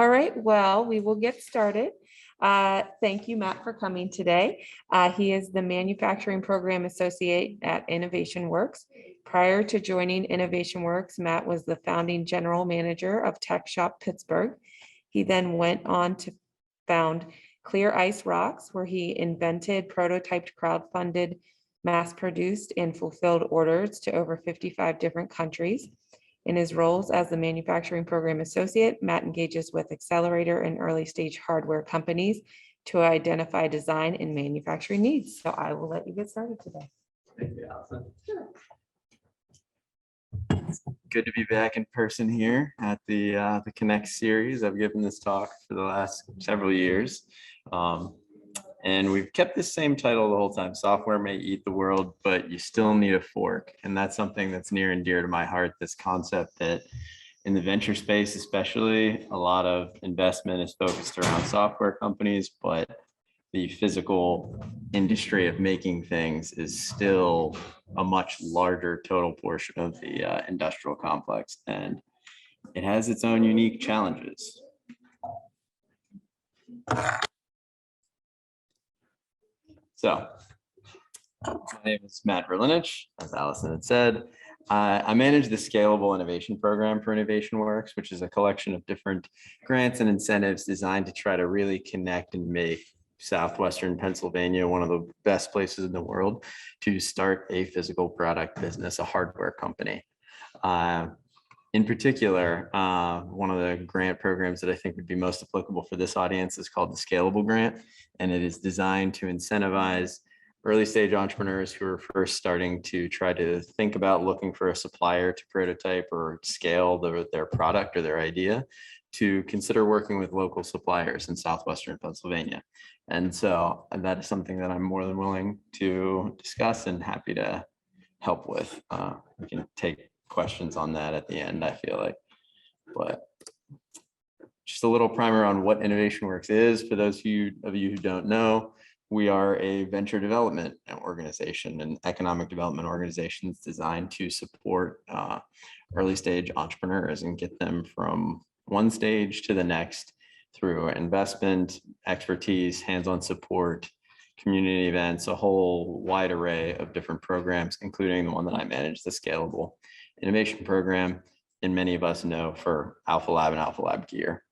All right, well, we will get started. Thank you, Matt, for coming today. He is the Manufacturing Program Associate at Innovation Works. Prior to joining Innovation Works, Matt was the founding general manager of Tech Shop Pittsburgh. He then went on to found Clear Ice Rocks, where he invented, prototyped, crowdfunded, mass-produced, and fulfilled orders to over 55 different countries. In his roles as the Manufacturing Program Associate, Matt engages with accelerator and early stage hardware companies to identify design and manufacturing needs. So I will let you get started today. Thank you, Allison. Sure. Good to be back in person here at the Connect series. I've given this talk for the last several years. And we've kept the same title the whole time. Software may eat the world, but you still need a fork. And that's something that's near and dear to my heart, this concept that in the venture space, especially, a lot of investment is focused around software companies, but the physical industry of making things is still a much larger total portion of the industrial complex. And it has its own unique challenges. So, my name is Matt Verlinich, as Allison had said. I manage the Scalable Innovation Program for Innovation Works, which is a collection of different grants and incentives designed to try to really connect and make Southwestern Pennsylvania one of the best places in the world to start a physical product business, a hardware company. In particular, one of the grant programs that I think would be most applicable for this audience is called the Scalable Grant, and it is designed to incentivize early stage entrepreneurs who are first starting to try to think about looking for a supplier to prototype or scale their product or their idea, to consider working with local suppliers in Southwestern Pennsylvania. And so that is something that I'm more than willing to discuss and happy to help with. We can take questions on that at the end, I feel like. But just a little primer on what Innovation Works is. For those of you who don't know, we are a venture development organization, an economic development organization that's designed to support early stage entrepreneurs and get them from one stage to the next through investment, expertise, hands-on support, community events, a whole wide array of different programs, including the one that I manage, the Scalable Innovation Program, and many of us know for Alpha Lab and Alpha Lab Gear.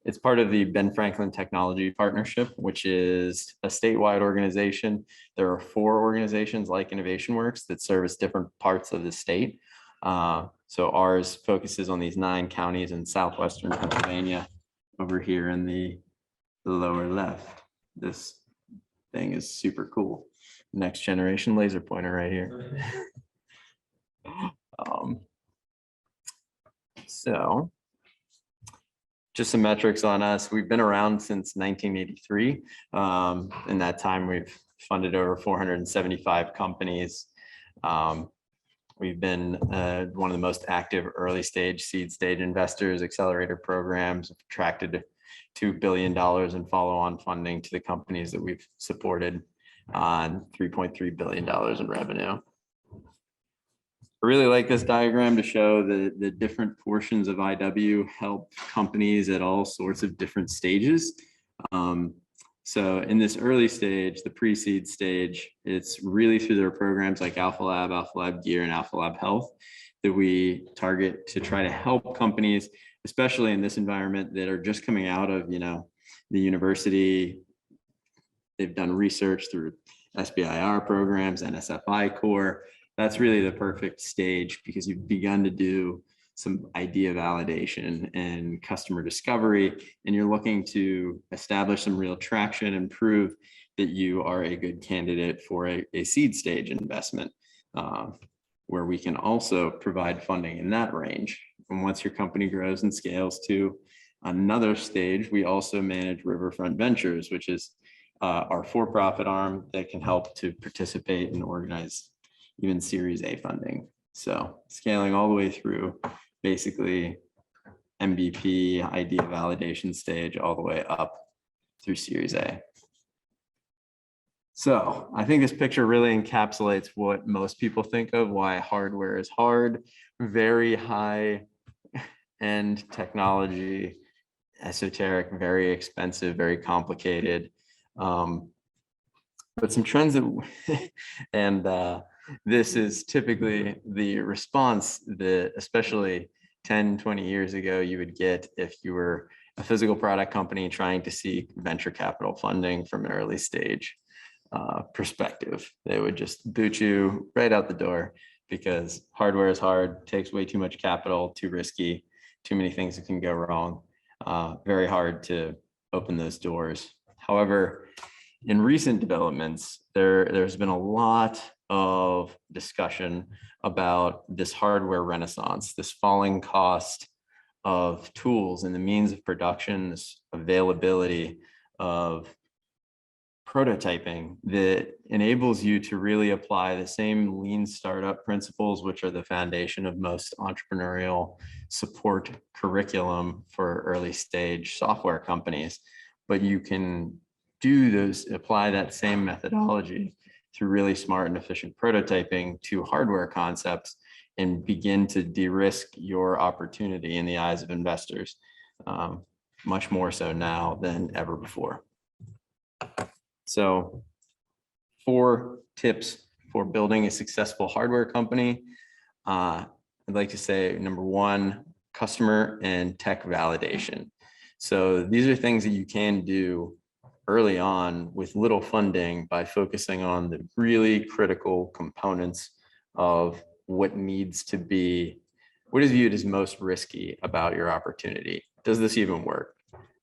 It's part of the Ben Franklin Technology Partnership, which is a statewide organization. There are 4 organizations like Innovation Works that service different parts of the state. So ours focuses on these 9 counties in Southwestern Pennsylvania. Over here in the lower left, this thing is super cool. Next generation laser pointer right here. So just some metrics on us. We've been around since 1983. In that time, we've funded over 475 companies. We've been one of the most active early stage, seed stage investors, accelerator programs, attracted $2 billion in follow-on funding to the companies that we've supported on $3.3 billion in revenue. I really like this diagram to show the different portions of IW help companies at all sorts of different stages. So in this early stage, the pre-seed stage, it's really through their programs like Alpha Lab Gear, and Alpha Lab Health that we target to try to help companies, especially in this environment, that are just coming out of, the university. They've done research through SBIR programs, NSFI Core. That's really the perfect stage because you've begun to do some idea validation and customer discovery, and you're looking to establish some real traction and prove that you are a good candidate for a seed stage investment, where we can also provide funding in that range. And once your company grows and scales to another stage, we also manage Riverfront Ventures, which is our for-profit arm that can help to participate and organize even Series A funding. So scaling all the way through basically MVP, idea validation stage, all the way up through Series A. So I think this picture really encapsulates what most people think of why hardware is hard, very high end technology esoteric, very expensive, very complicated. But some trends that, and this is typically the response that especially 10, 20 years ago, you would get if you were a physical product company trying to seek venture capital funding from an early stage perspective. They would just boot you right out the door because hardware is hard, takes way too much capital, too risky, too many things that can go wrong. Very hard to open those doors. However, in recent developments, there's been a lot of discussion about this hardware renaissance, this falling cost of tools and the means of production, this availability of prototyping that enables you to really apply the same lean startup principles, which are the foundation of most entrepreneurial support curriculum for early stage software companies. But you can apply that same methodology through really smart and efficient prototyping to hardware concepts and begin to de-risk your opportunity in the eyes of investors, much more so now than ever before. So 4 tips for building a successful hardware company. I'd like to say, number 1, customer and tech validation. So these are things that you can do early on with little funding by focusing on the really critical components of what is viewed as most risky about your opportunity. Does this even work?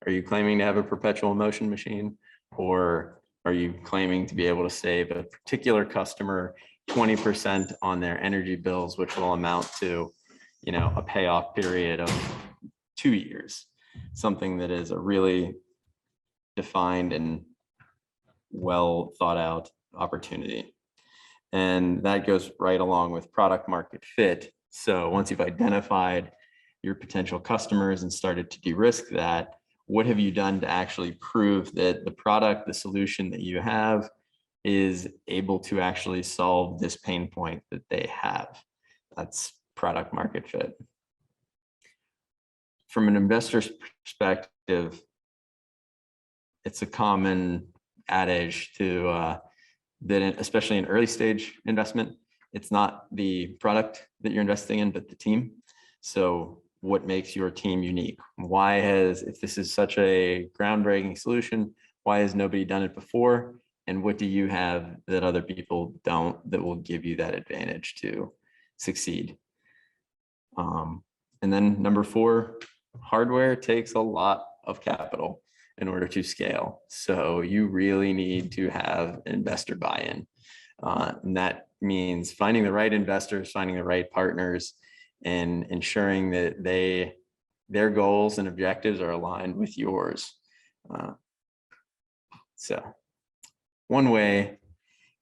Are you claiming to have a perpetual motion machine, or are you claiming to be able to save a particular customer 20% on their energy bills, which will amount to, a payoff period of 2 years, something that is a really defined and well thought out opportunity. And that goes right along with product market fit. So once you've identified your potential customers and started to de-risk that, what have you done to actually prove that the product, the solution that you have is able to actually solve this pain point that they have? That's product market fit. From an investor's perspective, it's a common adage that especially in early stage investment, it's not the product that you're investing in, but the team. So what makes your team unique? If this is such a groundbreaking solution, why has nobody done it before? And what do you have that other people don't that will give you that advantage to succeed? And then number 4, hardware takes a lot of capital in order to scale. So you really need to have investor buy-in. And that means finding the right investors, finding the right partners, and ensuring that their goals and objectives are aligned with yours. So one thing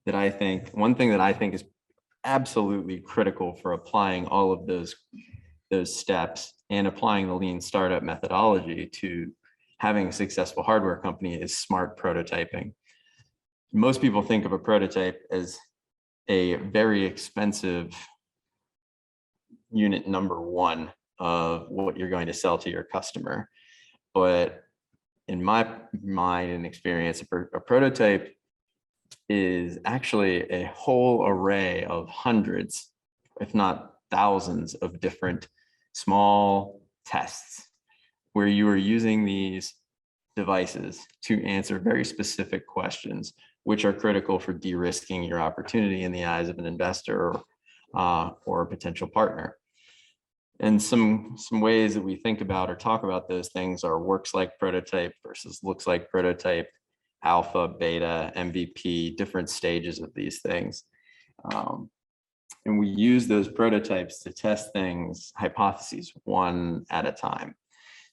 that I think is absolutely critical for applying all of those steps and applying the lean startup methodology to having a successful hardware company is smart prototyping. Most people think of a prototype as a very expensive unit number 1 of what you're going to sell to your customer. But in my mind and experience, a prototype is actually a whole array of hundreds, if not thousands, of different small tests where you are using these devices to answer very specific questions, which are critical for de-risking your opportunity in the eyes of an investor or a potential partner. And some ways that we think about or talk about those things are works like prototype versus looks like prototype, alpha, beta, MVP, different stages of these things. And we use those prototypes to test things, hypotheses, one at a time.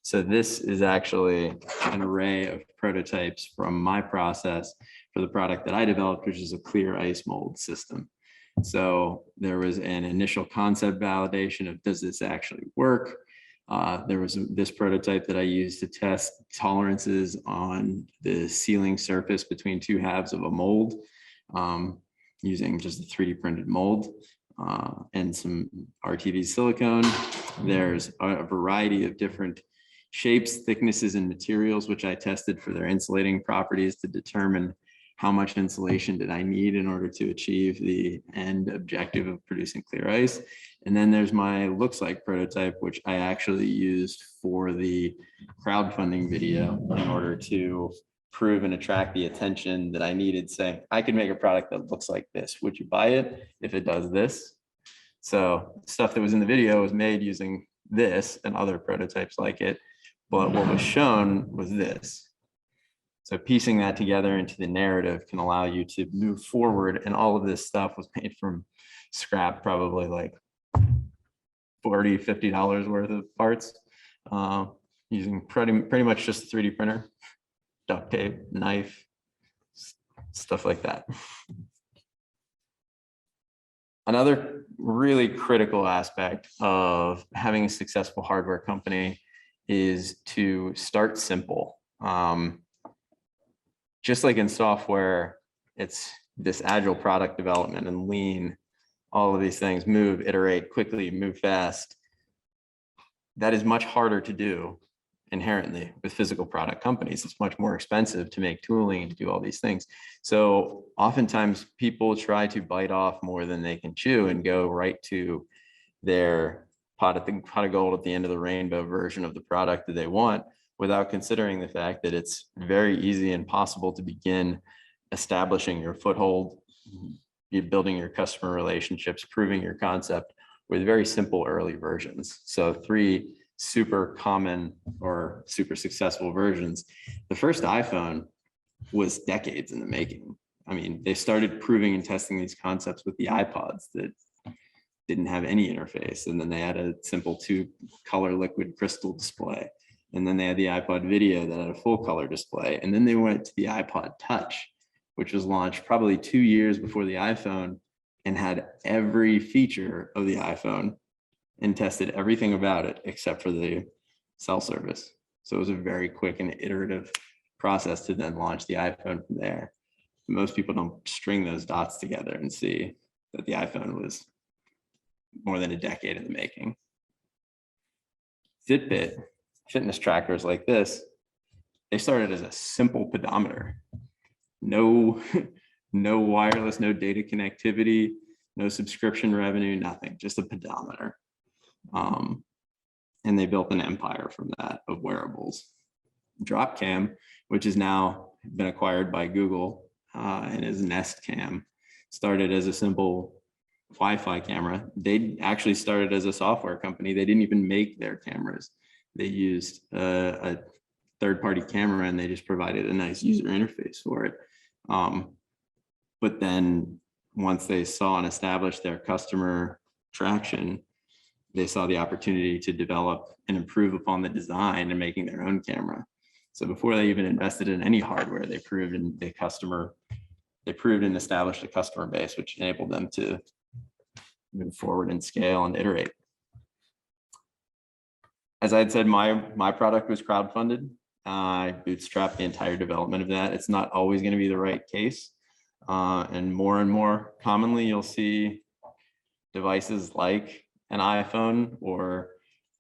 So this is actually an array of prototypes from my process for the product that I developed, which is a clear ice mold system. So there was an initial concept validation of, does this actually work? There was this prototype that I used to test tolerances on the sealing surface between 2 halves of a mold, using just a 3D printed mold and some RTV silicone. There's a variety of different shapes, thicknesses, and materials, which I tested for their insulating properties to determine how much insulation did I need in order to achieve the end objective of producing clear ice. And then there's my looks like prototype, which I actually used for the crowdfunding video in order to prove and attract the attention that I needed, saying, I could make a product that looks like this. Would you buy it if it does this? So stuff that was in the video was made using this and other prototypes like it, but what was shown was this. So piecing that together into the narrative can allow you to move forward. And all of this stuff was made from scrap, probably like $40, $50 worth of parts, using pretty much just a 3D printer, duct tape, knife, stuff like that. Another really critical aspect of having a successful hardware company is to start simple. Just like in software, it's this agile product development and lean, all of these things, move, iterate quickly, move fast. That is much harder to do inherently with physical product companies. It's much more expensive to make tooling and to do all these things. So oftentimes people try to bite off more than they can chew and go right to their pot of gold at the end of the rainbow version of the product that they want, without considering the fact that it's very easy and possible to begin establishing your foothold, building your customer relationships, proving your concept with very simple early versions. So 3 super common or super successful versions. The first iPhone was decades in the making. I mean, they started proving and testing these concepts with the iPods that didn't have any interface. And then they had a simple 2-color liquid crystal display. And then they had the iPod video that had a full color display. And then they went to the iPod Touch, which was launched probably 2 years before the iPhone and had every feature of the iPhone and tested everything about it except for the cell service. So it was a very quick and iterative process to then launch the iPhone from there. Most people don't string those dots together and see that the iPhone was more than a decade in the making. Fitbit, fitness trackers like this, they started as a simple pedometer. No wireless, no data connectivity, no subscription revenue, nothing, just a pedometer. And they built an empire from that of wearables. Dropcam, which has now been acquired by Google and is Nest Cam, started as a simple Wi-Fi camera. They actually started as a software company. They didn't even make their cameras. They used a third-party camera and they just provided a nice user interface for it. But then once they saw and established their customer traction, they saw the opportunity to develop and improve upon the design and making their own camera. So before they even invested in any hardware, they proved and established a customer base, which enabled them to move forward and scale and iterate. As I had said, my product was crowdfunded. I bootstrapped the entire development of that. It's not always going to be the right case. And more commonly, you'll see devices like an iPhone or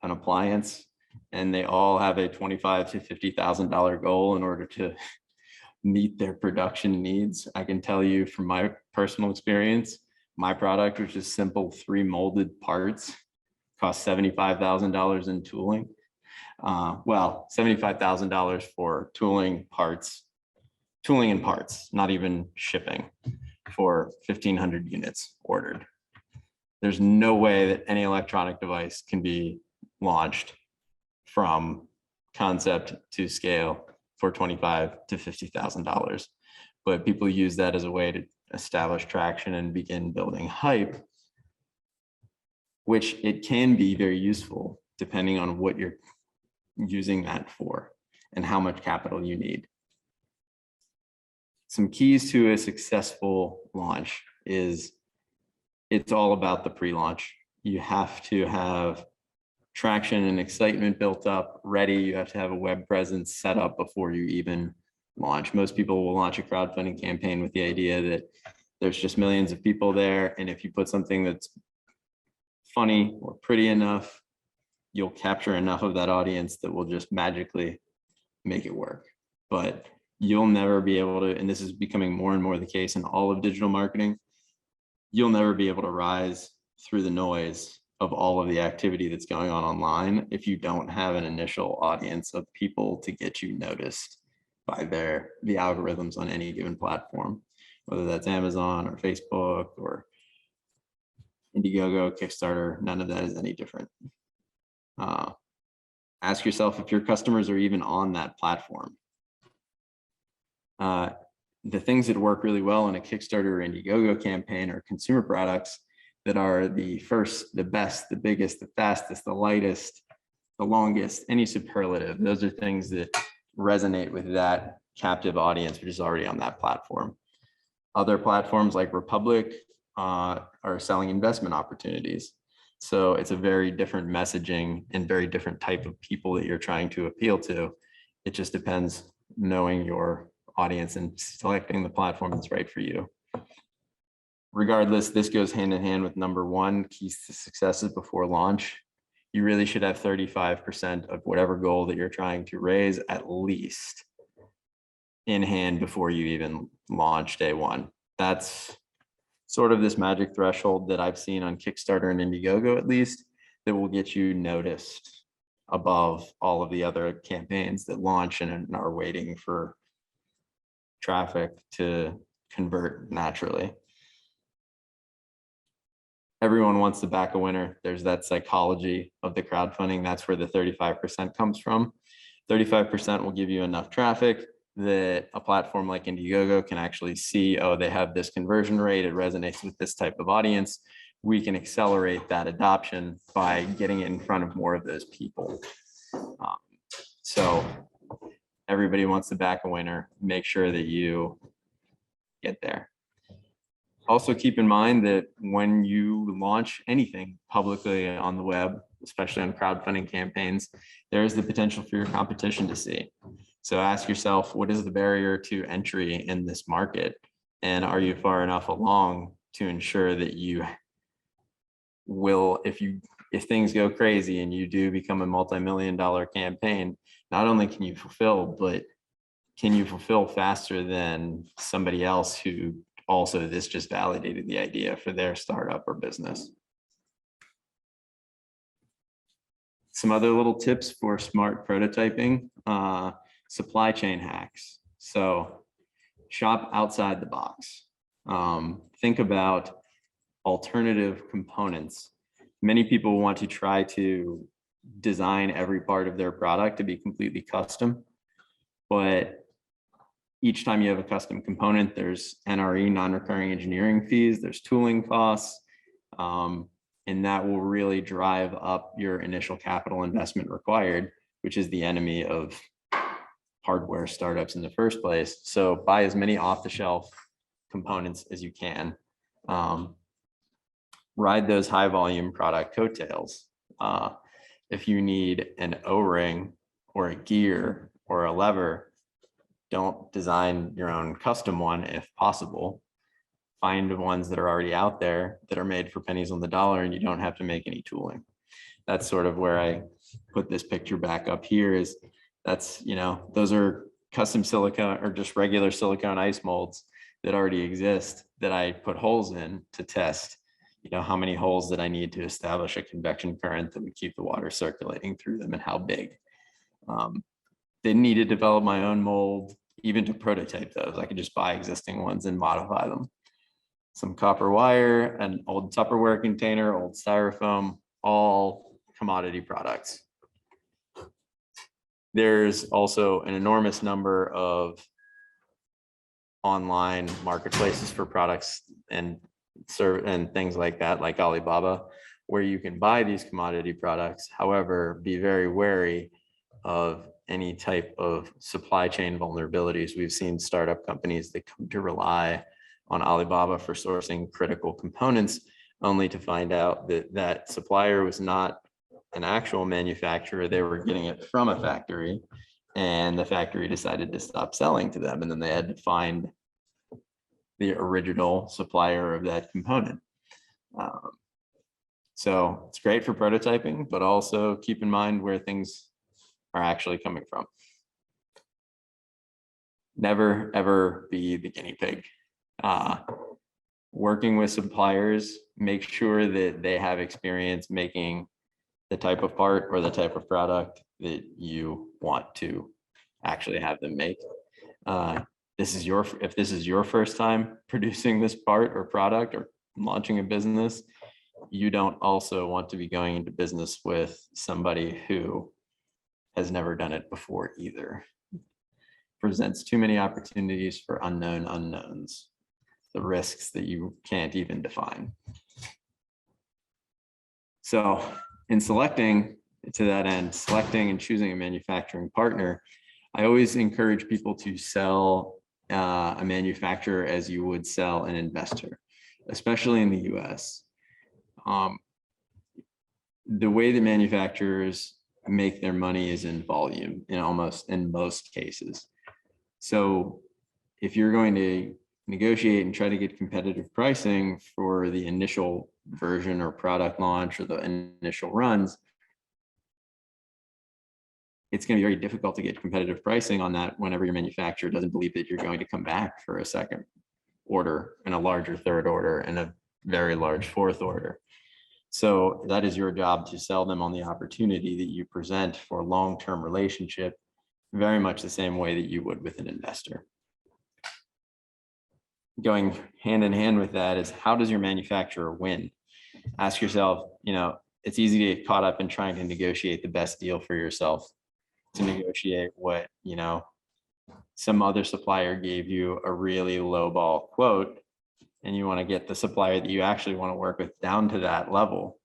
an appliance, and they all have a $25,000 to $50,000 goal in order to meet their production needs. I can tell you from my personal experience, my product, which is simple 3 molded parts, cost $75,000 in tooling. Well, $75,000 for tooling and parts, not even shipping, for 1,500 units ordered. There's no way that any electronic device can be launched from concept to scale for $25,000 to $50,000. But people use that as a way to establish traction and begin building hype, which it can be very useful depending on what you're using that for and how much capital you need. Some keys to a successful launch is it's all about the pre-launch. You have to have traction and excitement built up, ready. You have to have a web presence set up before you even launch. Most people will launch a crowdfunding campaign with the idea that there's just millions of people there. And if you put something that's funny or pretty enough, you'll capture enough of that audience that will just magically make it work. But you'll never be able to, and this is becoming more and more the case in all of digital marketing, you'll never be able to rise through the noise of all of the activity that's going on online if you don't have an initial audience of people to get you noticed by the algorithms on any given platform, whether that's Amazon or Facebook or Indiegogo, Kickstarter. None of that is any different. Ask yourself if your customers are even on that platform. The things that work really well in a Kickstarter or Indiegogo campaign are consumer products that are the first, the best, the biggest, the fastest, the lightest, the longest, any superlative. Those are things that resonate with that captive audience, which is already on that platform. Other platforms like Republic are selling investment opportunities. So it's a very different messaging and very different type of people that you're trying to appeal to. It just depends knowing your audience and selecting the platform that's right for you. Regardless, this goes hand in hand with number one, keys to successes before launch. You really should have 35% of whatever goal that you're trying to raise at least in hand before you even launch day one. That's sort of this magic threshold that I've seen on Kickstarter and Indiegogo, at least, that will get you noticed above all of the other campaigns that launch and are waiting for traffic to convert naturally. Everyone wants to back a winner. There's that psychology of the crowdfunding. That's where the 35% comes from. 35% will give you enough traffic that a platform like Indiegogo can actually see, oh, they have this conversion rate, it resonates with this type of audience. We can accelerate that adoption by getting it in front of more of those people. So everybody wants to back a winner. Make sure that you get there. Also keep in mind that when you launch anything publicly on the web, especially on crowdfunding campaigns, there is the potential for your competition to see. So ask yourself, what is the barrier to entry in this market? And are you far enough along to ensure that you will, if things go crazy and you do become a multi-million-dollar campaign, not only can you fulfill, but can you fulfill faster than somebody else who also this just validated the idea for their startup or business. Some other little tips for smart prototyping. Supply chain hacks. So shop outside the box. Think about alternative components. Many people want to try to design every part of their product to be completely custom, but each time you have a custom component, there's NRE, non-recurring engineering fees, there's tooling costs, and that will really drive up your initial capital investment required, which is the enemy of hardware startups in the first place. So buy as many off-the-shelf components as you can. Ride those high volume product coattails. If you need an O-ring or a gear or a lever, don't design your own custom one if possible. Find ones that are already out there that are made for pennies on the dollar and you don't have to make any tooling. That's sort of where I put this picture back up here is that's, those are custom silicone or just regular silicone ice molds that already exist that I put holes in to test, how many holes that I need to establish a convection current that would keep the water circulating through them and how big. Didn't need to develop my own mold, even to prototype those. I could just buy existing ones and modify them. Some copper wire, an old Tupperware container, old styrofoam, all commodity products. There's also an enormous number of online marketplaces for products and things like that, like Alibaba, where you can buy these commodity products. However, be very wary of any type of supply chain vulnerabilities. We've seen startup companies that come to rely on Alibaba for sourcing critical components, only to find out that that supplier was not an actual manufacturer. They were getting it from a factory, and the factory decided to stop selling to them, and then they had to find the original supplier of that component. So it's great for prototyping, but also keep in mind where things are actually coming from. Never, ever be the guinea pig. Working with suppliers, make sure that they have experience making the type of part or the type of product that you want to actually have them make. If this is your first time producing this part or product or launching a business, you don't also want to be going into business with somebody who has never done it before either. Presents too many opportunities for unknown unknowns, the risks that you can't even define. So in selecting, to that end, selecting and choosing a manufacturing partner, I always encourage people to sell a manufacturer as you would sell an investor, especially in the US. The way that manufacturers make their money is in volume in most cases. So if you're going to negotiate and try to get competitive pricing for the initial version or product launch or the initial runs, it's going to be very difficult to get competitive pricing on that whenever your manufacturer doesn't believe that you're going to come back for a second order and a larger third order and a very large fourth order. So that is your job to sell them on the opportunity that you present for a long-term relationship, very much the same way that you would with an investor. Going hand in hand with that is, how does your manufacturer win? Ask yourself, it's easy to get caught up in trying to negotiate the best deal for yourself, to negotiate what, some other supplier gave you a really low ball quote, and you want to get the supplier that you actually want to work with down to that level.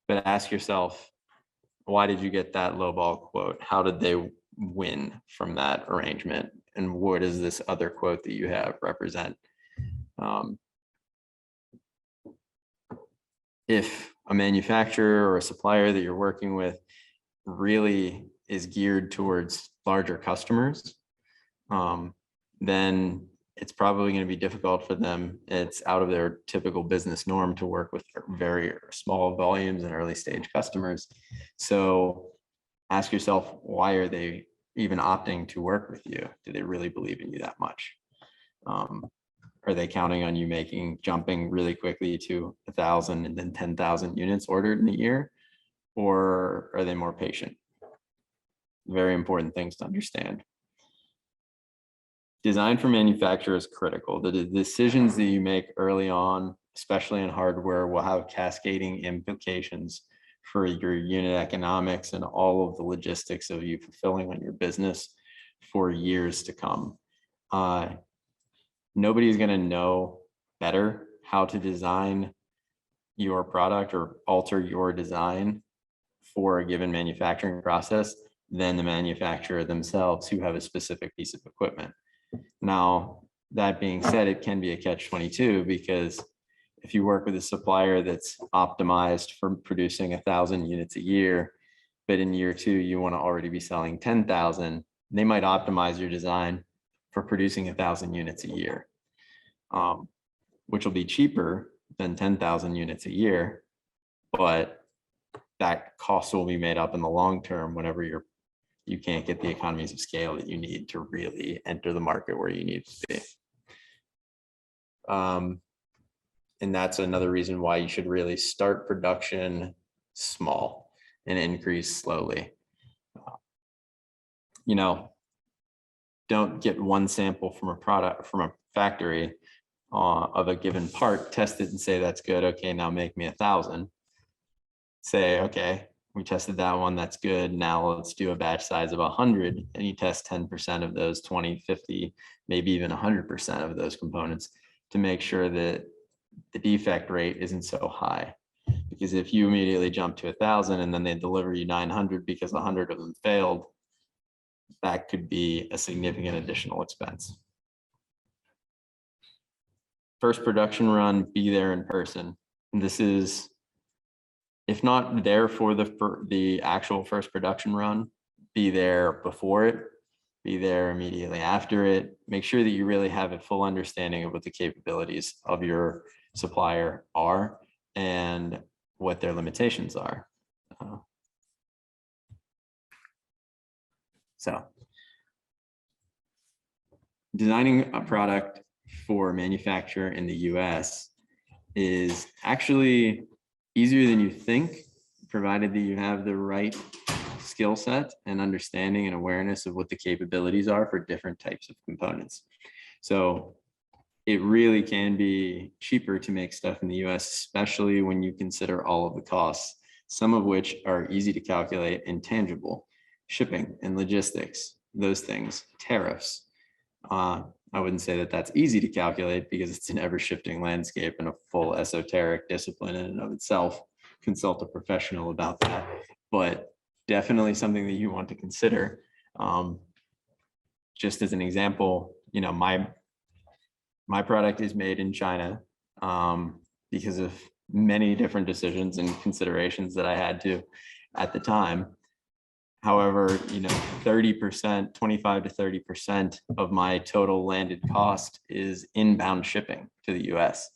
But ask yourself, why did you get that low ball quote? How did they win from that arrangement? And what does this other quote that you have represent? If a manufacturer or a supplier that you're working with really is geared towards larger customers, then it's probably going to be difficult for them. It's out of their typical business norm to work with very small volumes and early stage customers. So ask yourself, why are they even opting to work with you? Do they really believe in you that much? Are they counting on you jumping really quickly to 1,000 and then 10,000 units ordered in a year? Or are they more patient? Very important things to understand. Design for manufacturer is critical. The decisions that you make early on, especially in hardware, will have cascading implications for your unit economics and all of the logistics of you fulfilling on your business for years to come. Nobody's going to know better how to design your product or alter your design for a given manufacturing process than the manufacturer themselves, who have a specific piece of equipment. Now, that being said, it can be a catch-22, because if you work with a supplier that's optimized for producing 1,000 units a year, but in year 2, you want to already be selling 10,000, they might optimize your design for producing 1,000 units a year, which will be cheaper than 10,000 units a year, but that cost will be made up in the long term whenever you can't get the economies of scale that you need to really enter the market where you need to be. And that's another reason why you should really start production small and increase slowly. Don't get one sample from a factory of a given part, test it and say, that's good. Okay, now make me 1,000. Say, okay, we tested that one, that's good. Now let's do a batch size of 100, and you test 10% of those, 20, 50, maybe even 100% of those components to make sure that the defect rate isn't so high. Because if you immediately jump to 1,000 and then they deliver you 900 because 100 of them failed, that could be a significant additional expense. First production run, be there in person. And this is, if not there for the actual first production run, be there before it, be there immediately after it. Make sure that you really have a full understanding of what the capabilities of your supplier are and what their limitations are. So designing a product for manufacture in the US is actually easier than you think, provided that you have the right skill set and understanding and awareness of what the capabilities are for different types of components. So it really can be cheaper to make stuff in the US, especially when you consider all of the costs, some of which are easy to calculate and tangible: shipping and logistics, those things, tariffs. I wouldn't say that that's easy to calculate because it's an ever-shifting landscape and a full esoteric discipline in and of itself. Consult a professional about that, but definitely something that you want to consider. Just as an example, you know, my product is made in China because of many different decisions and considerations that I had to at the time. However, you know, 30%, 25 to 30% of my total landed cost is inbound shipping to the US.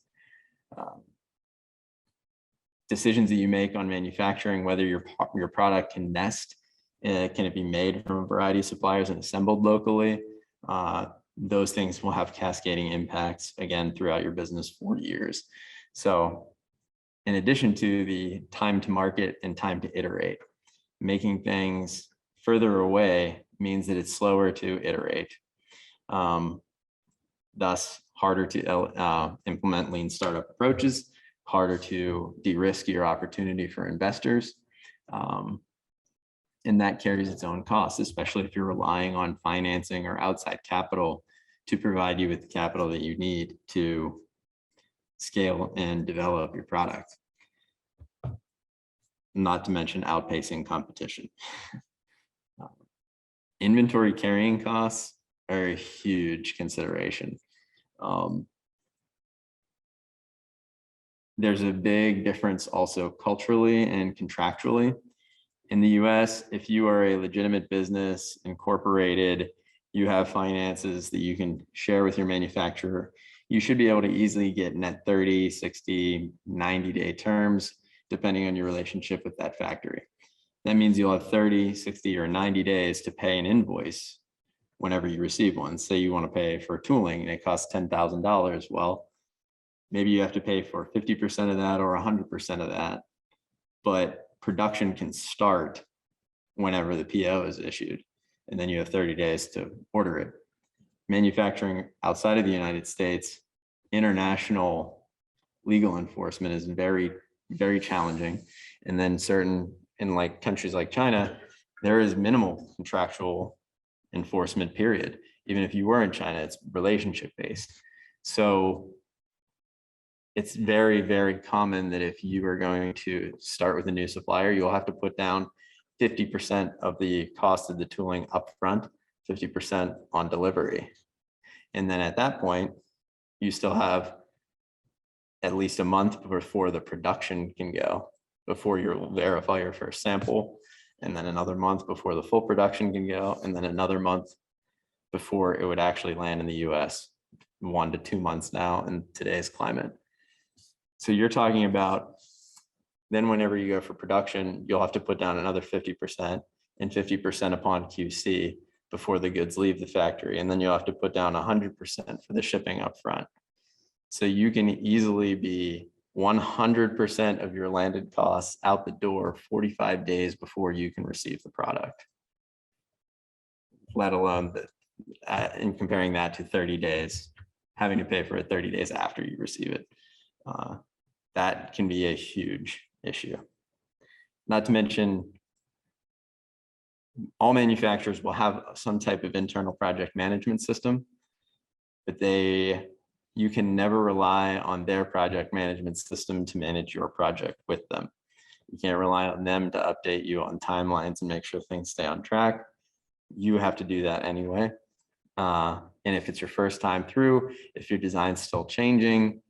Decisions that you make on manufacturing, whether your product can nest, can it be made from a variety of suppliers and assembled locally? Those things will have cascading impacts, again, throughout your business for years. So in addition to the time to market and time to iterate, making things further away means that it's slower to iterate. Thus, harder to implement lean startup approaches, harder to de-risk your opportunity for investors. And that carries its own costs, especially if you're relying on financing or outside capital to provide you with the capital that you need to scale and develop your product. Not to mention outpacing competition. Inventory carrying costs are a huge consideration. There's a big difference also culturally and contractually. In the US, if you are a legitimate business, incorporated, you have finances that you can share with your manufacturer, you should be able to easily get net 30, 60, 90-day terms, depending on your relationship with that factory. That means you'll have 30, 60, or 90 days to pay an invoice whenever you receive one. Say you want to pay for tooling and it costs $10,000. Well, maybe you have to pay for 50% of that or 100% of that, but production can start whenever the PO is issued, and then you have 30 days to order it. Manufacturing outside of the United States, international legal enforcement is very, very challenging. And then in like countries like China, there is minimal contractual enforcement period. Even if you were in China, it's relationship based. So it's very, very common that if you are going to start with a new supplier, you'll have to put down 50% of the cost of the tooling upfront, 50% on delivery. And then at that point, you still have at least a month before the production can go, before you verify your first sample, and then another month before the full production can go, and then another month before it would actually land in the US, 1 to 2 months now in today's climate. So you're talking about then whenever you go for production, you'll have to put down another 50% and 50% upon QC before the goods leave the factory. And then you'll have to put down 100% for the shipping up front. So you can easily be 100% of your landed costs out the door 45 days before you can receive the product. Let alone in comparing that to 30 days, having to pay for it 30 days after you receive it. That can be a huge issue. Not to mention, all manufacturers will have some type of internal project management system, but you can never rely on their project management system to manage your project with them. You can't rely on them to update you on timelines and make sure things stay on track. You have to do that anyway. And if it's your first time through, if your design's still changing,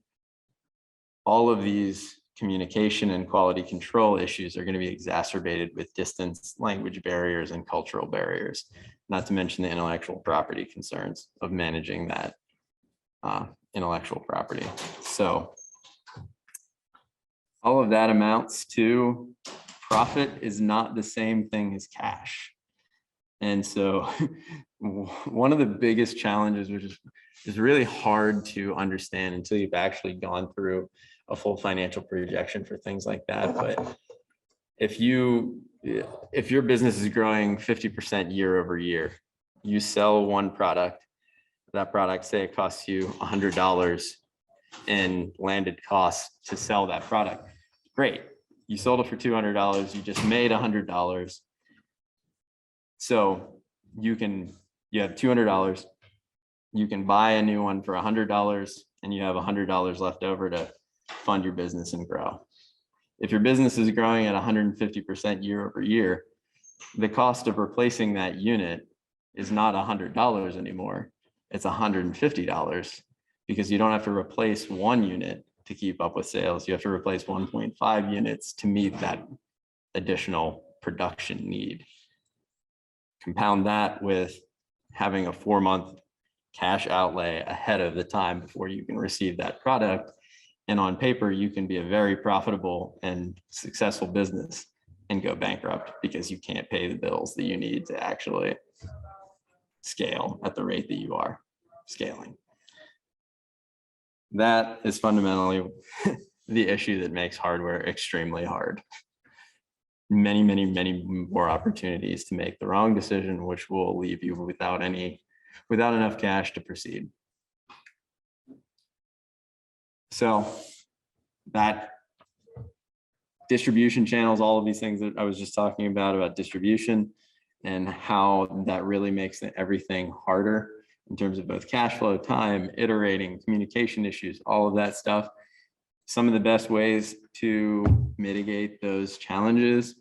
all of these communication and quality control issues are going to be exacerbated with distance, language barriers, and cultural barriers, not to mention the intellectual property concerns of managing that intellectual property. So all of that amounts to profit is not the same thing as cash. And so one of the biggest challenges, which is really hard to understand until you've actually gone through a full financial projection for things like that. But if your business is growing 50% year over year, you sell one product, that product, say it costs you $100 in landed costs to sell that product. Great. You sold it for $200. You just made $100. So you have $200. You can buy a new one for $100 and you have $100 left over to fund your business and grow. If your business is growing at 150% year over year, the cost of replacing that unit is not $100 anymore. It's $150 because you don't have to replace one unit to keep up with sales. You have to replace 1.5 units to meet that additional production need. Compound that with having a 4-month cash outlay ahead of the time before you can receive that product. And on paper, you can be a very profitable and successful business and go bankrupt because you can't pay the bills that you need to actually scale at the rate that you are scaling. That is fundamentally the issue that makes hardware extremely hard. Many, many, many more opportunities to make the wrong decision, which will leave you without enough cash to proceed. So that distribution channels, all of these things that I was just talking about distribution and how that really makes everything harder in terms of both cash flow, time, iterating, communication issues, all of that stuff. Some of the best ways to mitigate those challenges.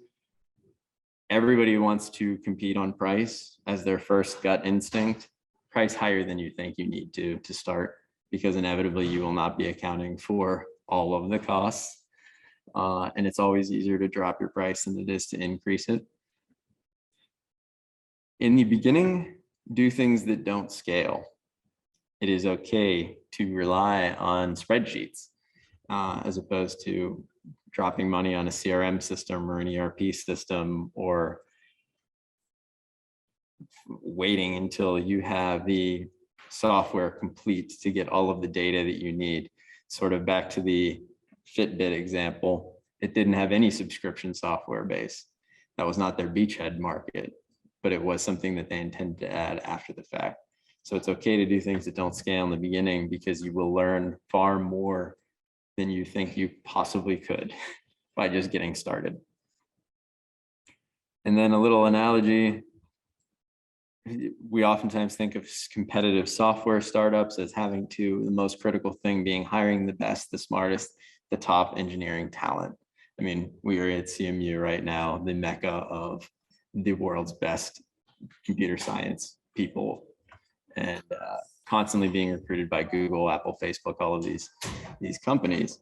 Everybody wants to compete on price as their first gut instinct. Price higher than you think you need to start, because inevitably you will not be accounting for all of the costs. And it's always easier to drop your price than it is to increase it. In the beginning, do things that don't scale. It is okay to rely on spreadsheets as opposed to dropping money on a CRM system or an ERP system, or waiting until you have the software complete to get all of the data that you need. Sort of back to the Fitbit example, it didn't have any subscription software base. That was not their beachhead market, but it was something that they intended to add after the fact. So it's okay to do things that don't scale in the beginning, because you will learn far more than you think you possibly could by just getting started. And then a little analogy. We oftentimes think of competitive software startups as having the most critical thing being hiring the best, the smartest, the top engineering talent. I mean, we are at CMU right now, the mecca of the world's best computer science people, and constantly being recruited by Google, Apple, Facebook, all of these companies.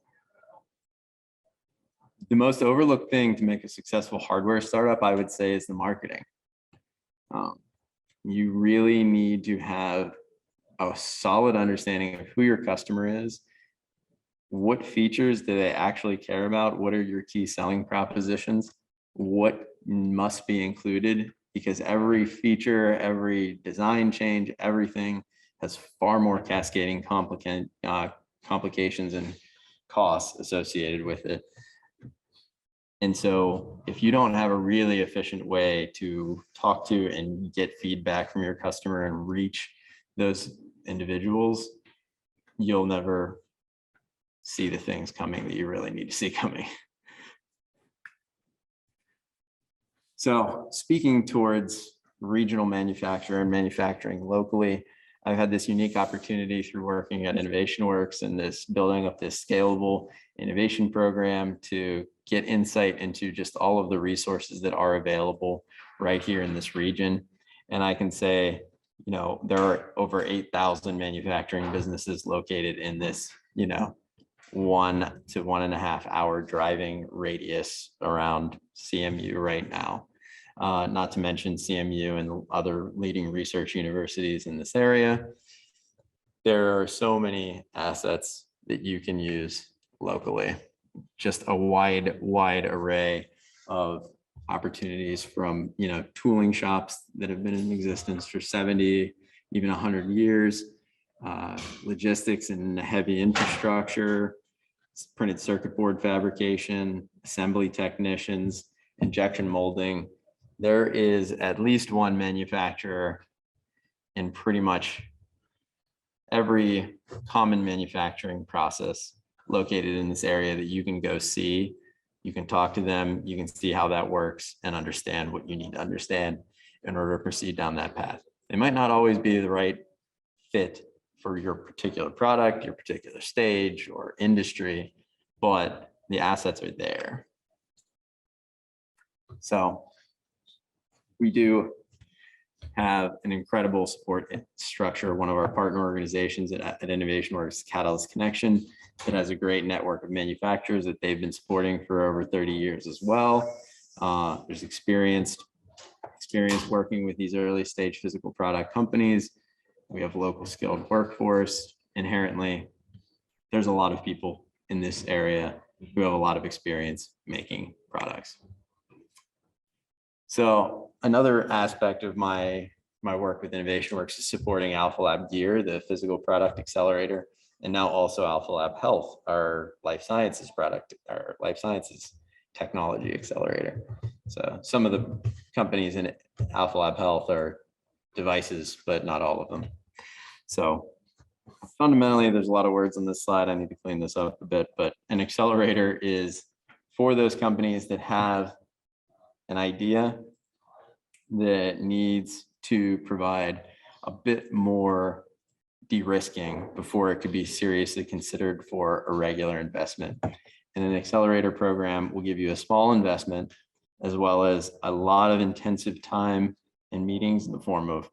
The most overlooked thing to make a successful hardware startup, I would say, is the marketing. You really need to have a solid understanding of who your customer is. What features do they actually care about? What are your key selling propositions? What must be included? Because every feature, every design change, everything has far more cascading complications and costs associated with it. And so if you don't have a really efficient way to talk to and get feedback from your customer and reach those individuals, you'll never see the things coming that you really need to see coming. So speaking towards regional manufacturer and manufacturing locally, I've had this unique opportunity through working at Innovation Works and building up this scalable innovation program to get insight into just all of the resources that are available right here in this region. And I can say, there are over 8,000 manufacturing businesses located in this, 1 to 1.5 hour driving radius around CMU right now. Not to mention CMU and other leading research universities in this area. There are so many assets that you can use locally. just a wide array of opportunities from, tooling shops that have been in existence for 70, even 100 years, logistics and heavy infrastructure, printed circuit board fabrication, assembly technicians, injection molding. There is at least one manufacturer in pretty much every common manufacturing process located in this area that you can go see. You can talk to them, you can see how that works and understand what you need to understand in order to proceed down that path. They might not always be the right fit for your particular product, your particular stage or industry, but the assets are there. So we do have an incredible support structure. One of our partner organizations at Innovation Works, Accelerator Connection, that has a great network of manufacturers that they've been supporting for over 30 years as well. There's experience working with these early stage physical product companies. We have local skilled workforce. Inherently, there's a lot of people in this area who have a lot of experience making products. So another aspect of my work with Innovation Works is supporting Alpha Lab Gear, the physical product accelerator, and now also Alpha Lab Health, our life sciences technology accelerator. So some of the companies in Alpha Lab Health are devices, but not all of them. So fundamentally, there's a lot of words on this slide. I need to clean this up a bit, but an accelerator is for those companies that have an idea that needs to provide a bit more de-risking before it could be seriously considered for a regular investment. And an accelerator program will give you a small investment as well as a lot of intensive time and meetings in the form of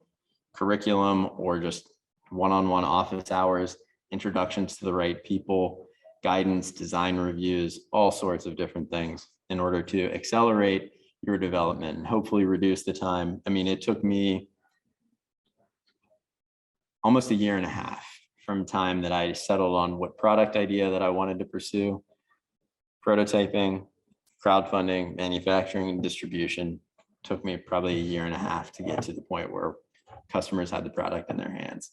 curriculum or just one-on-one office hours, introductions to the right people, guidance, design reviews, all sorts of different things in order to accelerate your development and hopefully reduce the time. I mean, it took me almost a year and a half from time that I settled on what product idea that I wanted to pursue, prototyping, crowdfunding, manufacturing, and distribution. Took me probably a year and a half to get to the point where customers had the product in their hands.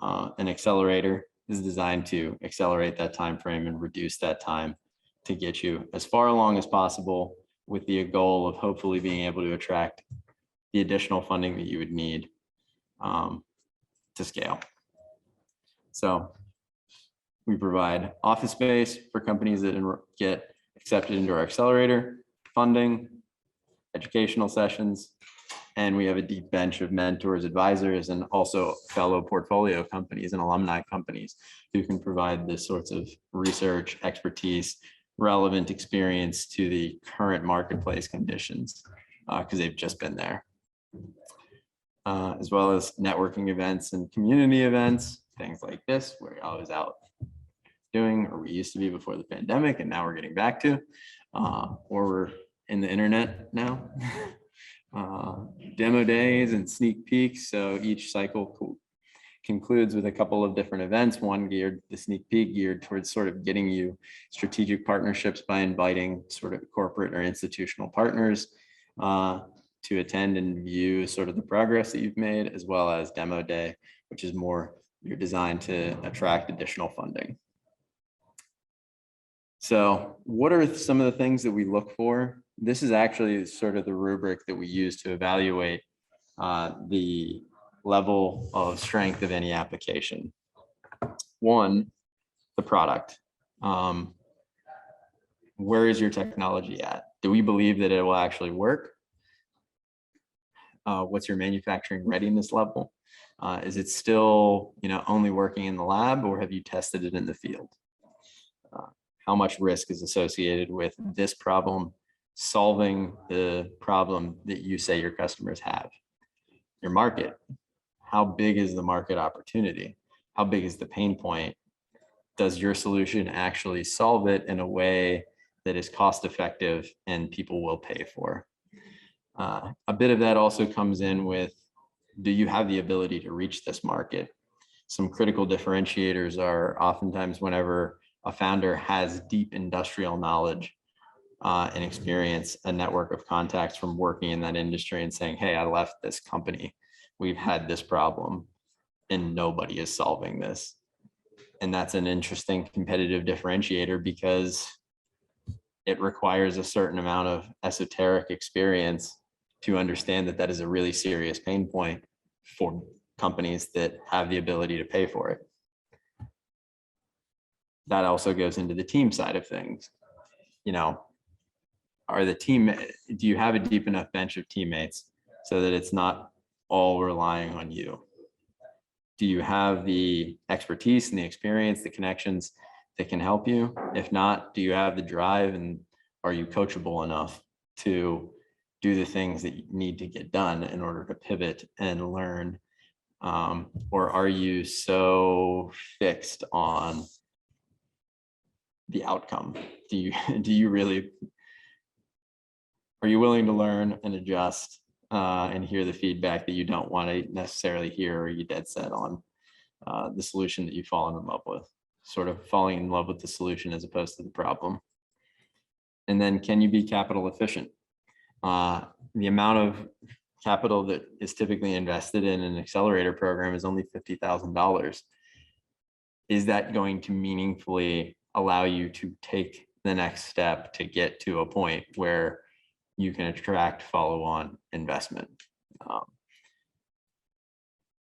An accelerator is designed to accelerate that time frame and reduce that time to get you as far along as possible with the goal of hopefully being able to attract the additional funding that you would need to scale. So we provide office space for companies that get accepted into our accelerator, funding, educational sessions, and we have a deep bench of mentors, advisors, and also fellow portfolio companies and alumni companies who can provide this sorts of research, expertise, relevant experience to the current marketplace conditions because they've just been there. As well as networking events and community events, things like this, where I was out doing, or we used to be before the pandemic, and now we're getting back to, or we're in the internet now. Demo days and sneak peeks. So each cycle concludes with a couple of different events, one geared, the sneak peek geared towards sort of getting you strategic partnerships by inviting sort of corporate or institutional partners to attend and view sort of the progress that you've made, as well as demo day, which is more you're designed to attract additional funding. So what are some of the things that we look for? This is actually sort of the rubric that we use to evaluate the level of strength of any application. One, the product. Where is your technology at? Do we believe that it will actually work? What's your manufacturing readiness level? Is it still, only working in the lab, or have you tested it in the field? How much risk is associated with this problem solving the problem that you say your customers have? Your market. How big is the market opportunity? How big is the pain point? Does your solution actually solve it in a way that is cost effective and people will pay for? A bit of that also comes in with, do you have the ability to reach this market? Some critical differentiators are oftentimes whenever a founder has deep industrial knowledge and experience, a network of contacts from working in that industry and saying, hey, I left this company. We've had this problem and nobody is solving this. And that's an interesting competitive differentiator because it requires a certain amount of esoteric experience to understand that that is a really serious pain point for companies that have the ability to pay for it. That also goes into the team side of things. You know, do you have a deep enough bench of teammates so that it's not all relying on you? Do you have the expertise and the experience, the connections that can help you? If not, do you have the drive and are you coachable enough to do the things that you need to get done in order to pivot and learn? Or are you so fixed on the outcome? Do you really, are you willing to learn and adjust and hear the feedback that you don't want to necessarily hear, or are you dead set on the solution that you've fallen in love with, sort of falling in love with the solution as opposed to the problem? And then can you be capital efficient? The amount of capital that is typically invested in an accelerator program is only $50,000. Is that going to meaningfully allow you to take the next step to get to a point where you can attract follow-on investment?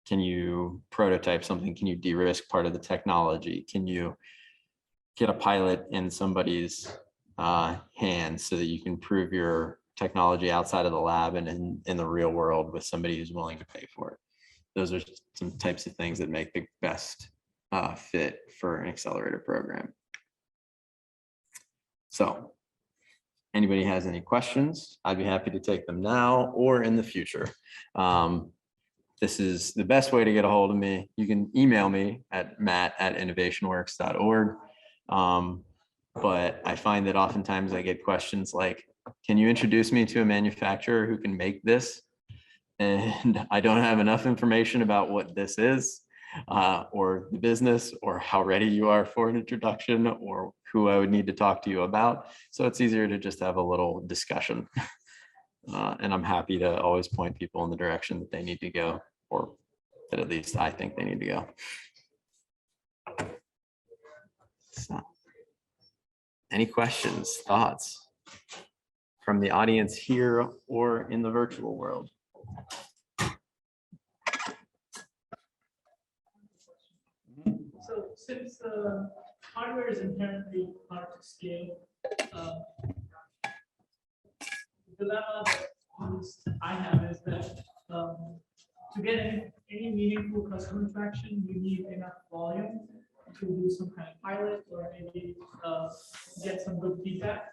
Can you prototype something? Can you de-risk part of the technology? Can you get a pilot in somebody's hands so that you can prove your technology outside of the lab and in the real world with somebody who's willing to pay for it? Those are some types of things that make the best fit for an accelerator program. So anybody has any questions, I'd be happy to take them now or in the future. This is the best way to get a hold of me. You can email me at matt@innovationworks.org. But I find that oftentimes I get questions like, can you introduce me to a manufacturer who can make this? And I don't have enough information about what this is, or the business, or how ready you are for an introduction, or who I would need to talk to you about. So it's easier to just have a little discussion. And I'm happy to always point people in the direction that they need to go, or that at least I think they need to go. So, any questions, thoughts from the audience here or in the virtual world? So since hardware is inherently hard to scale, the dilemma that at least I have is that to get any meaningful customer traction, you need enough volume to do some kind of pilot or maybe get some good feedback.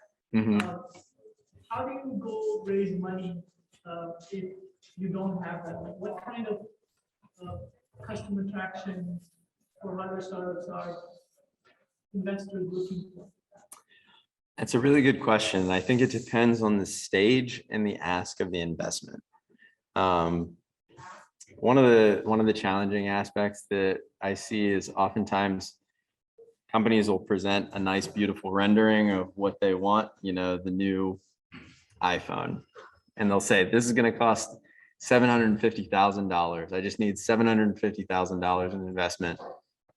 How do you go raise money if you don't have that? Like, what kind of customer traction for hardware startups are investors looking for? That's a really good question. I think it depends on the stage and the ask of the investment. One of the challenging aspects that I see is oftentimes companies will present a nice, beautiful rendering of what they want, you know, the new iPhone, and they'll say, this is going to cost $750,000. I just need $750,000 in investment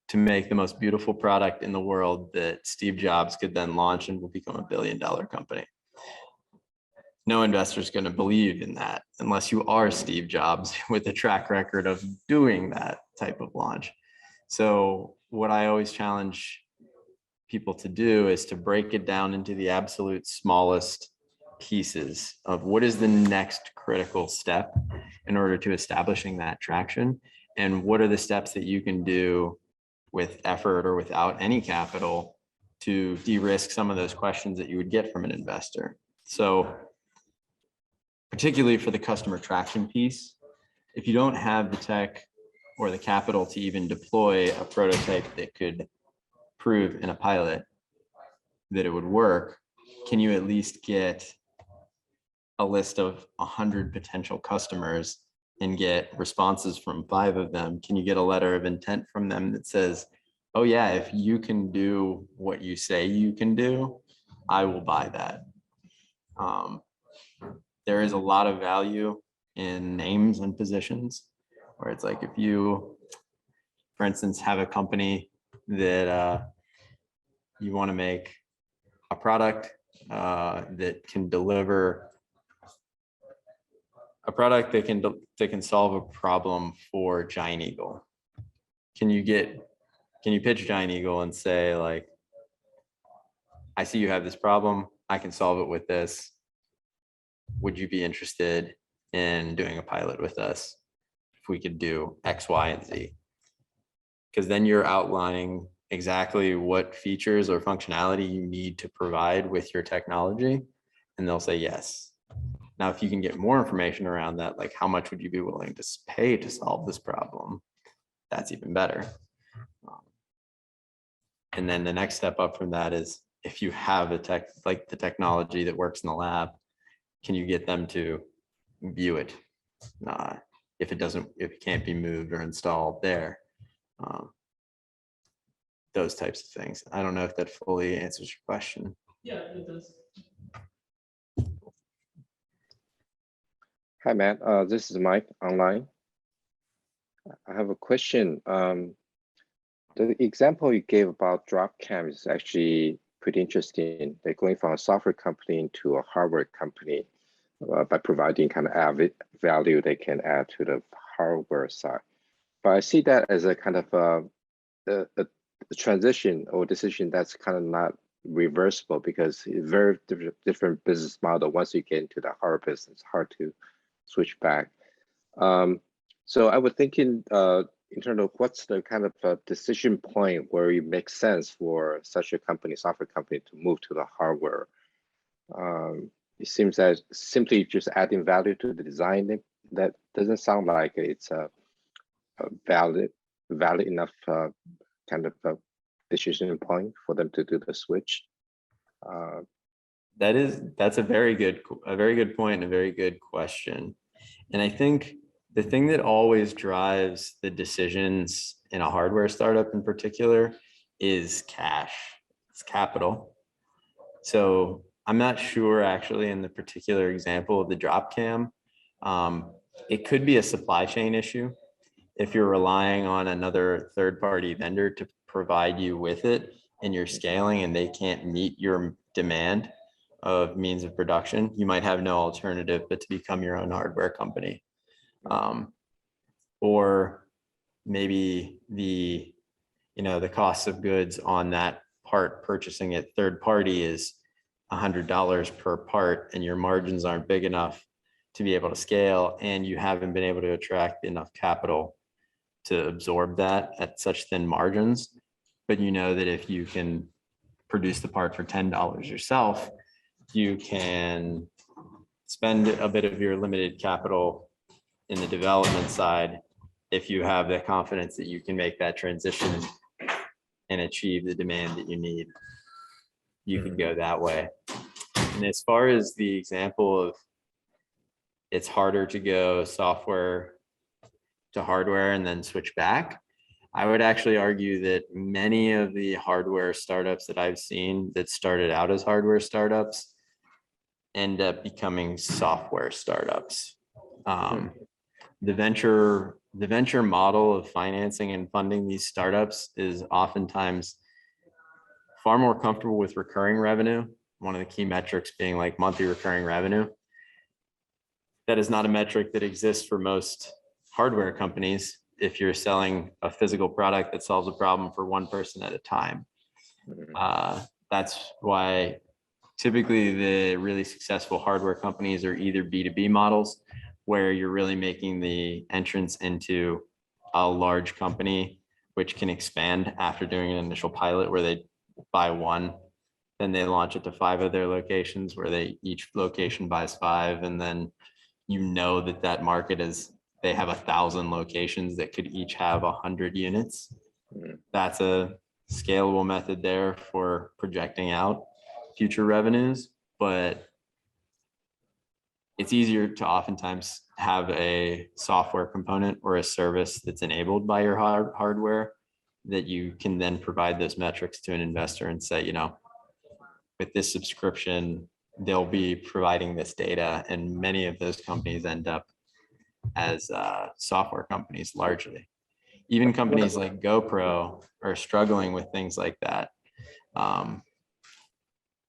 to make the most beautiful product in the world that Steve Jobs could then launch and will become a billion-dollar company. No investor is going to believe in that unless you are Steve Jobs with a track record of doing that type of launch. So what I always challenge people to do is to break it down into the absolute smallest pieces of what is the next critical step in order to establishing that traction, and what are the steps that you can do with effort or without any capital to de-risk some of those questions that you would get from an investor. So particularly for the customer traction piece, if you don't have the tech or the capital to even deploy a prototype that could prove in a pilot that it would work, can you at least get a list of 100 potential customers and get responses from 5 of them? Can you get a letter of intent from them that says, oh yeah, if you can do what you say you can do, I will buy that. There is a lot of value in names and positions, where it's like if you, for instance, have a company that you want to make a product that can deliver a product that can solve a problem for Giant Eagle. Can you pitch Giant Eagle and say, like, I see you have this problem, I can solve it with this. Would you be interested in doing a pilot with us if we could do X, Y, and Z? Because then you're outlining exactly what features or functionality you need to provide with your technology, and they'll say yes. Now, if you can get more information around that, like how much would you be willing to pay to solve this problem, that's even better. And then the next step up from that is, if you have the technology that works in the lab, can you get them to view it? If it can't be moved or installed there. Those types of things. I don't know if that fully answers your question. Yeah, it does. Hi, Matt. This is Mike online. I have a question. The example you gave about DropCam is actually pretty interesting. They're going from a software company into a hardware company by providing kind of added value they can add to the hardware side. But I see that as a kind of a transition or decision that's kind of not reversible, because it's very different business model. Once you get into the hardware business, it's hard to switch back. So I was thinking in terms of what's the kind of decision point where it makes sense for such a company, software company, to move to the hardware. It seems that simply just adding value to the design, that doesn't sound like it's a valid enough kind of decision point for them to do the switch. That's a very good point and a very good question. And I think the thing that always drives the decisions in a hardware startup in particular is cash. It's capital. So I'm not sure actually in the particular example of the DropCam, it could be a supply chain issue. If you're relying on another third-party vendor to provide you with it and you're scaling and they can't meet your demand of means of production, you might have no alternative but to become your own hardware company. Or maybe the cost of goods on that part, purchasing it third party, is $100 per part, and your margins aren't big enough to be able to scale, and you haven't been able to attract enough capital to absorb that at such thin margins. But you know that if you can produce the part for $10 yourself, you can spend a bit of your limited capital in the development side if you have the confidence that you can make that transition and achieve the demand that you need. You can go that way. And as far as the example of it's harder to go software to hardware and then switch back, I would actually argue that many of the hardware startups that I've seen that started out as hardware startups end up becoming software startups. The venture model of financing and funding these startups is oftentimes far more comfortable with recurring revenue. One of the key metrics being like monthly recurring revenue. That is not a metric that exists for most hardware companies if you're selling a physical product that solves a problem for one person at a time. That's why typically the really successful hardware companies are either B2B models, where you're really making the entrance into a large company, which can expand after doing an initial pilot where they buy one, then they launch it to 5 of their locations, where each location buys 5, and then that market is, they have 1,000 locations that could each have 100 units. That's a scalable method there for projecting out future revenues, but it's easier to oftentimes have a software component or a service that's enabled by your hardware that you can then provide those metrics to an investor and say, you know, with this subscription, they'll be providing this data. And many of those companies end up as software companies largely. Even companies like GoPro are struggling with things like that.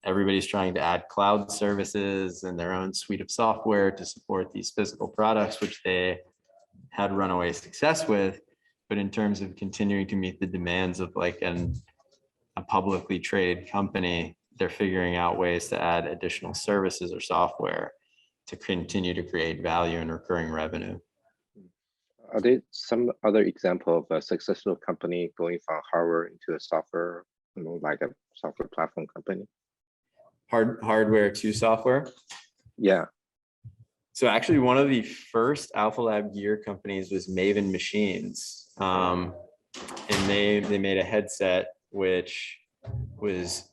Everybody's trying to add cloud services and their own suite of software to support these physical products, which they had runaway success with. But in terms of continuing to meet the demands of like a publicly traded company, they're figuring out ways to add additional services or software to continue to create value and recurring revenue. Are there some other example of a successful company going from hardware into a software, you know, like a software platform company? Hardware to software? Yeah. So actually one of the first Alpha Lab gear companies was Maven Machines. And they made a headset which was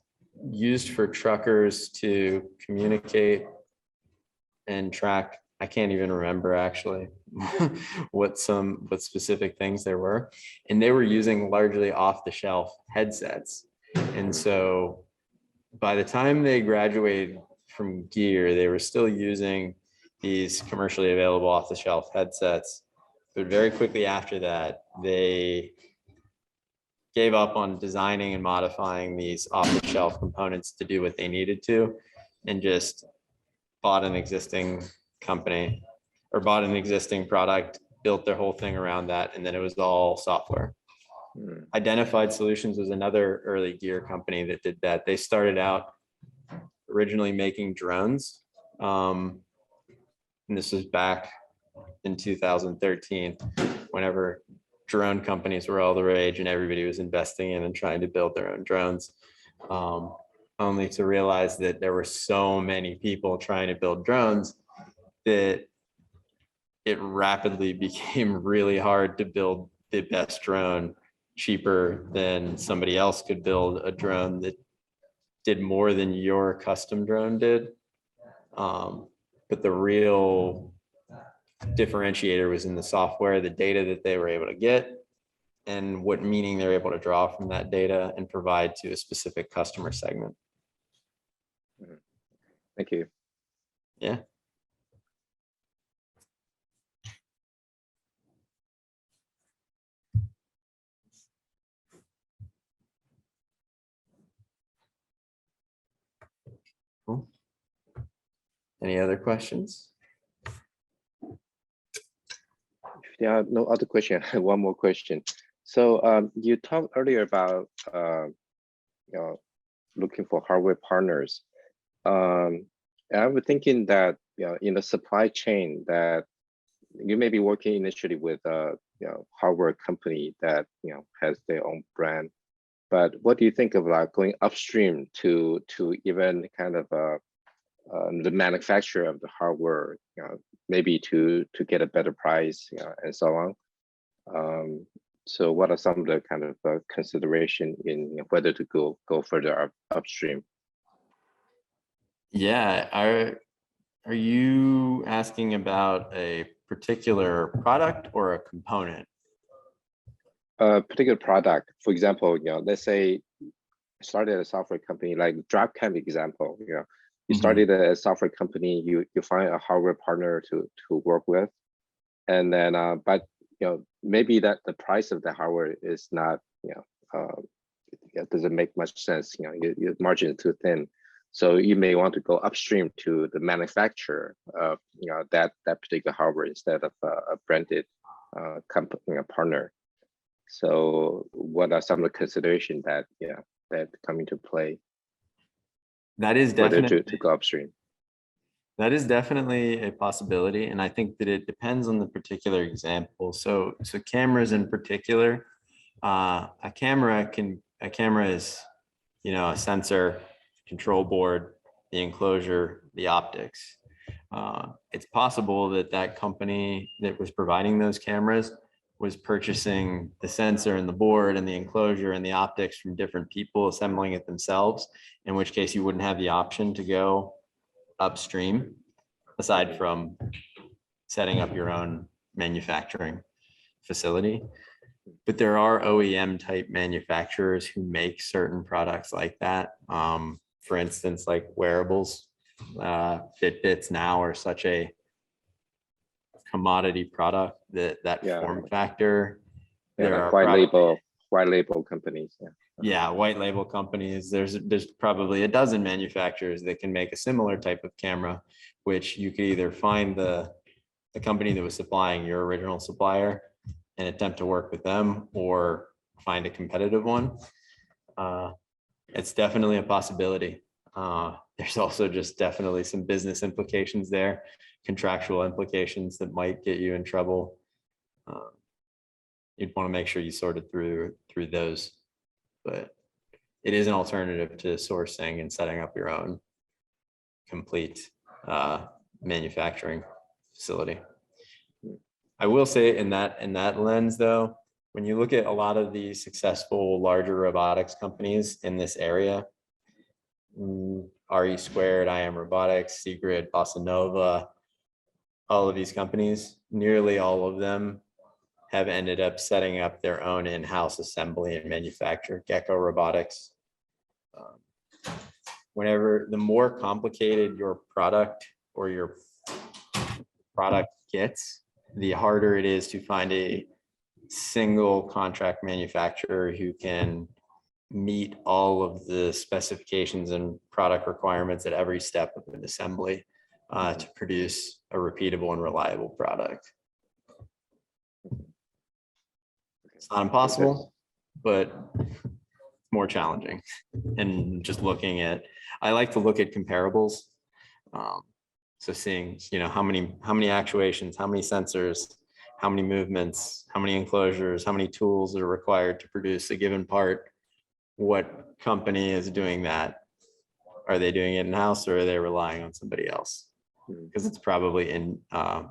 used for truckers to communicate and track. I can't even remember actually what specific things there were. And they were using largely off-the-shelf headsets. And so by the time they graduated from gear, they were still using these commercially available off-the-shelf headsets. But very quickly after that, they gave up on designing and modifying these off-the-shelf components to do what they needed to, and just bought an existing company or bought an existing product, built their whole thing around that, and then it was all software. Identified Solutions was another early gear company that did that. They started out originally making drones. And this was back in 2013, whenever drone companies were all the rage and everybody was investing in and trying to build their own drones. Only to realize that there were so many people trying to build drones that it rapidly became really hard to build the best drone cheaper than somebody else could build a drone that did more than your custom drone did. But the real differentiator was in the software, the data that they were able to get, and what meaning they're able to draw from that data and provide to a specific customer segment. Thank you. Yeah. Cool. Any other questions? If there are no other question, I have one more question. So you talked earlier about you know, looking for hardware partners. And I was thinking that, you know, in the supply chain that you may be working initially with a, you know, hardware company that, you know, has their own brand. But what do you think of like going upstream to even kind of the manufacturer of the hardware, you know, maybe to get a better price, you know, and so on. So what are some of the kind of consideration in, you know, whether to go further upstream? Yeah, are you asking about a particular product or a component? A particular product, for example, you know, let's say started a software company like DropCam example, you know, you started a software company, you find a hardware partner to work with, and then but you know, maybe that the price of the hardware is not, you know, it doesn't make much sense, you know, your margin is too thin. So you may want to go upstream to the manufacturer of, you know, that particular hardware instead of a branded company, you know, partner. So what are some of the considerations that, yeah, that come into play? That is whether definitely to go upstream. That is definitely a possibility, and I think that it depends on the particular example. So cameras in particular, a camera is, you know, a sensor, control board, the enclosure, the optics. It's possible that that company that was providing those cameras was purchasing the sensor and the board and the enclosure and the optics from different people, assembling it themselves, in which case you wouldn't have the option to go upstream, aside from setting up your own manufacturing facility. But there are OEM type manufacturers who make certain products like that. For instance, like wearables, Fitbits now are such a commodity product that Yeah. form factor. Yeah, There like are white label companies. Yeah. yeah, white label companies. There's probably a dozen manufacturers that can make a similar type of camera, which you could either find the company that was supplying your original supplier and attempt to work with them, or find a competitive one. It's definitely a possibility. There's also just definitely some business implications there, contractual implications that might get you in trouble. You'd want to make sure you sorted through those, but it is an alternative to sourcing and setting up your own complete manufacturing facility. I will say in that lens though, when you look at a lot of the successful larger robotics companies in this area, RE Squared, IM Robotics, Secret, Bossa Nova, all of these companies, nearly all of them have ended up setting up their own in-house assembly and manufacture. Gecko Robotics. Whenever the more complicated your product or your product gets, the harder it is to find a single contract manufacturer who can meet all of the specifications and product requirements at every step of an assembly to produce a repeatable and reliable product. It's not impossible, but more challenging. And just looking at, I like to look at comparables. So seeing, how many actuations, how many sensors, how many movements, how many enclosures, how many tools are required to produce a given part. What company is doing that? Are they doing it in-house, or are they relying on somebody else? Because it's probably in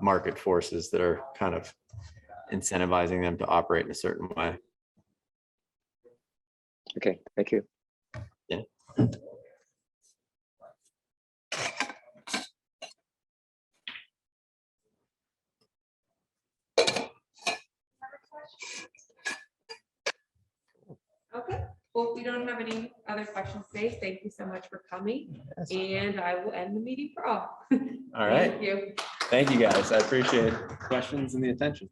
market forces that are kind of incentivizing them to operate in a certain way. Okay, thank you. Yeah. Okay, well, if we don't have any other questions today, thank you so much for coming, and I will end the meeting for all. All right. Thank you. Thank you, guys. I appreciate the questions and the attention.